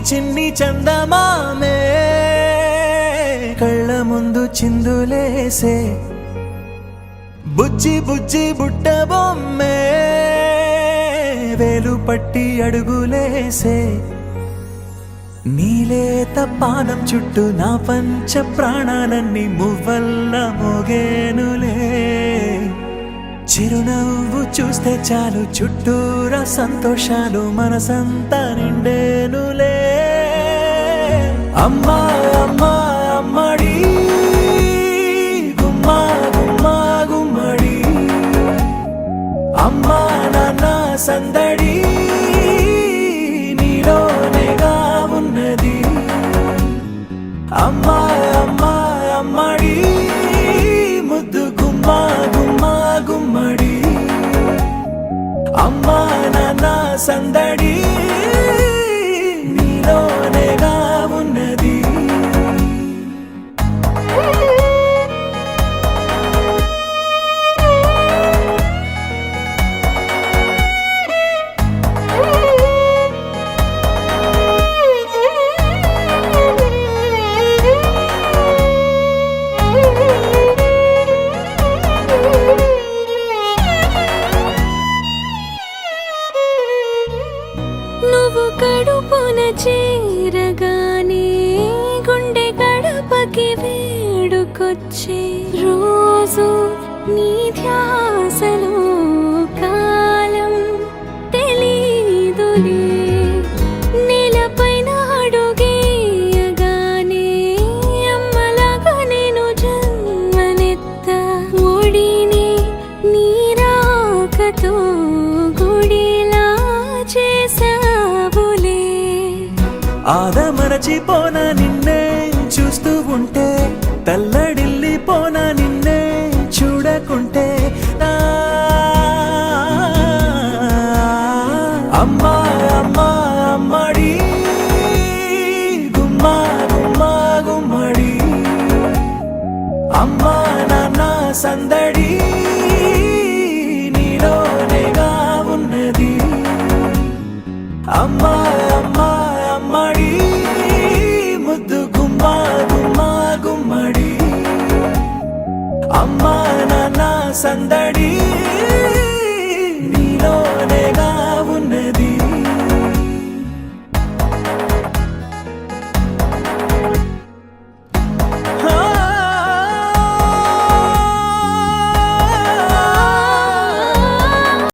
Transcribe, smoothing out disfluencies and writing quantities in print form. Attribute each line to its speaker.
Speaker 1: చిన్ని చందమామే కళ్ళ ముందు చిందులేసే బుజ్జి బుజ్జి బుట్ట బొమ్మే వేలు పట్టి అడుగులేసే నీలేత పానం చుట్టూ నా పంచ ప్రాణాలన్నీ మువ్వల్ల మోగేనులే చిరునవ్వు చూస్తే చాలు చుట్టూరా సంతోషాలు మనసంతా నిండేనులే అమ్మా అమ్మా అమ్మడి గుమ్మా గుమ్మా గుమ్మడి అమ్మా నాన్న సందడి నీలోనేగా ఉన్నది అమ్మా అమ్మా అమ్మడి ముద్దు గుమ్మా గుమ్మా గుమ్మడి అమ్మా నాన్న సందడి నీలోనేగా ఉన్నది
Speaker 2: నువ్వు కడుపున చేరగానే గుండె గడపకి వేడుకొచ్చే రోజు నీ ధ్యాసలో కాలం తెలీదులే నేలపైన అడుగేయగానే అమ్మలాగా నేను జన్మనెత్త ఒడిని నీ రాకతో గుడిలా చేసావులే
Speaker 1: ఆదమరచిపోన నిన్నే చూస్తూ ఉంటే తల్లడిల్లిపోన నిన్నే చూడకుంటే అమ్మా అమ్మా అమ్మడి గుమ్మా గుమ్మా గుమ్మడి అమ్మా నాన్న సందడి నీలోనేగా ఉన్నది అమ్మా అమ్మా అమ్మడి ముద్దు గుమ్మా గుమ్మా గుమ్మడి అమ్మా నాన్న సందడి